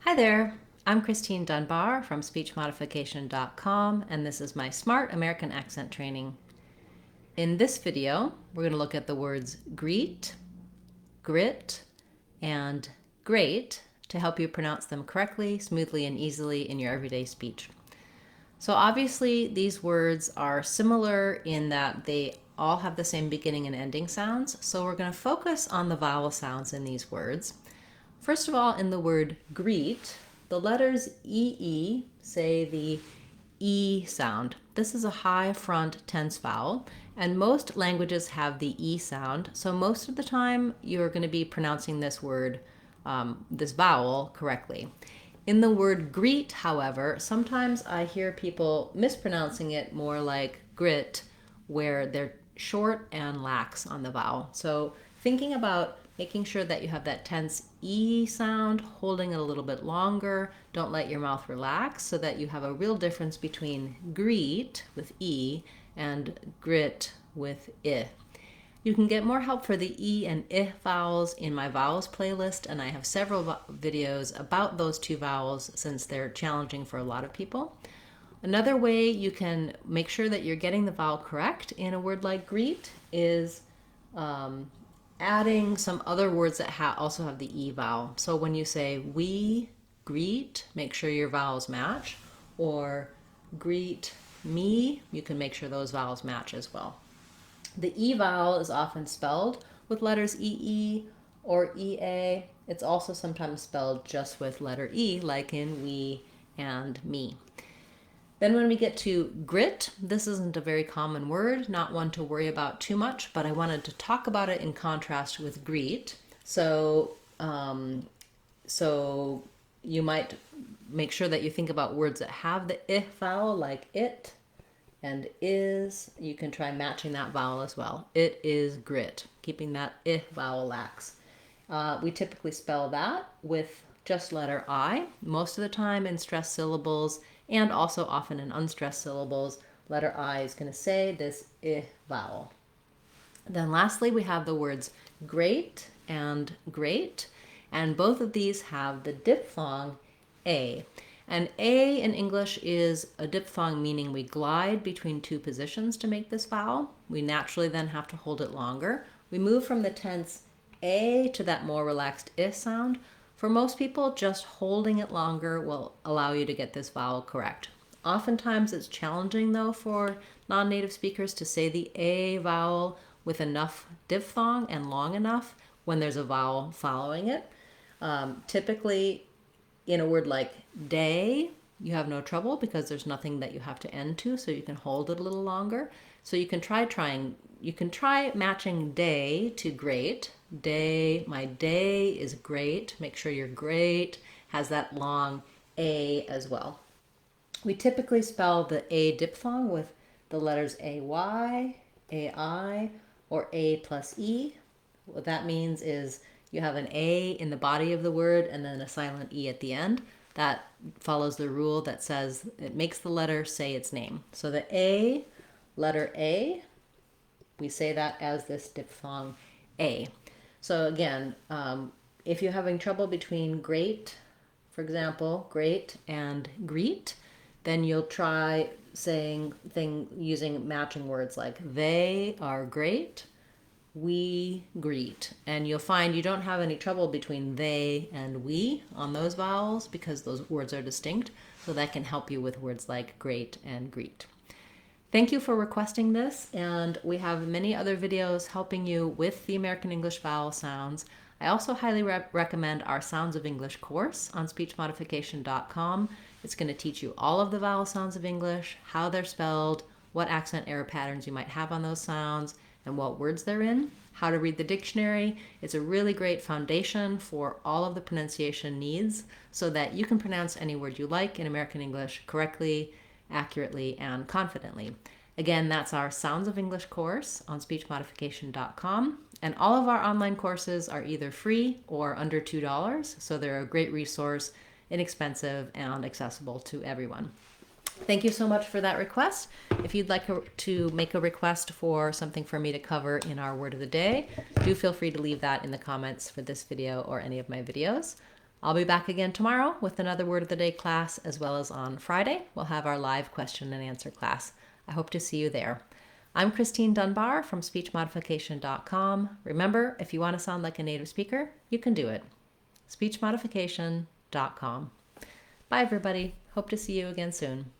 Hi there, I'm Christine Dunbar from speechmodification.com, and this is my Smart American Accent Training. In this video, we're going to look at the words greet, grit, and grate to help you pronounce them correctly, smoothly, and easily in your everyday speech. So obviously these words are similar in that they all have the same beginning and ending sounds, so we're going to focus on the vowel sounds in these words. First of all, in the word greet, the letters EE say the E sound. This is a high front tense vowel, and most languages have the E sound, so most of the time you're going to be pronouncing this word, this vowel, correctly. In the word greet, however, sometimes I hear people mispronouncing it more like grit, where they're short and lax on the vowel. So thinking about making sure that you have that tense E sound, holding it a little bit longer. Don't let your mouth relax so that you have a real difference between greet with E and grit with I. You can get more help for the E and I vowels in my vowels playlist, and I have several videos about those two vowels since they're challenging for a lot of people. Another way you can make sure that you're getting the vowel correct in a word like greet is adding some other words that also have the E vowel. So when you say we greet, make sure your vowels match, or greet me, you can make sure those vowels match as well. The E vowel is often spelled with letters EE or EA. It's also sometimes spelled just with letter E, like in we and me. Then when we get to grit, this isn't a very common word, not one to worry about too much, but I wanted to talk about it in contrast with greet. So you might make sure that you think about words that have the I vowel, like it and is. You can try matching that vowel as well. It is grit, keeping that I vowel lax. We typically spell that with just letter I, most of the time in stressed syllables, and also often in unstressed syllables. Letter I is going to say this I vowel. Then lastly, we have the words great and great, and both of these have the diphthong A. And A in English is a diphthong, meaning we glide between two positions to make this vowel. We naturally then have to hold it longer. We move from the tense A to that more relaxed I sound. For most people, just holding it longer will allow you to get this vowel correct. Oftentimes it's challenging though for non-native speakers to say the A vowel with enough diphthong and long enough when there's a vowel following it. Typically in a word like day, you have no trouble because there's nothing that you have to end to, so you can hold it a little longer. So you can try matching day to great. Day, my day is great. Make sure your great has that long A as well. We typically spell the A diphthong with the letters AY, AI, or A plus E. What that means is you have an A in the body of the word and then a silent E at the end. That follows the rule that says it makes the letter say its name. So the A, letter A, we say that as this diphthong A. So again, if you're having trouble between great, for example, great and greet, then you'll try using matching words like they are great, we greet, and you'll find you don't have any trouble between they and we on those vowels because those words are distinct, so that can help you with words like great and greet. Thank you for requesting this, and we have many other videos helping you with the American English vowel sounds. I also highly recommend our Sounds of English course on speechmodification.com. It's going to teach you all of the vowel sounds of English, how they're spelled, what accent error patterns you might have on those sounds, and what words they're in, how to read the dictionary. It's a really great foundation for all of the pronunciation needs so that you can pronounce any word you like in American English correctly, accurately, and confidently. Again, that's our Sounds of English course on speechmodification.com. And all of our online courses are either free or under $2, so they're a great resource, inexpensive, and accessible to everyone. Thank you so much for that request. If you'd like to make a request for something for me to cover in our word of the day, do feel free to leave that in the comments for this video or any of my videos. I'll be back again tomorrow with another Word of the Day class, as well as on Friday. We'll have our live question and answer class. I hope to see you there. I'm Christine Dunbar from speechmodification.com. Remember, if you want to sound like a native speaker, you can do it. speechmodification.com. Bye, everybody. Hope to see you again soon.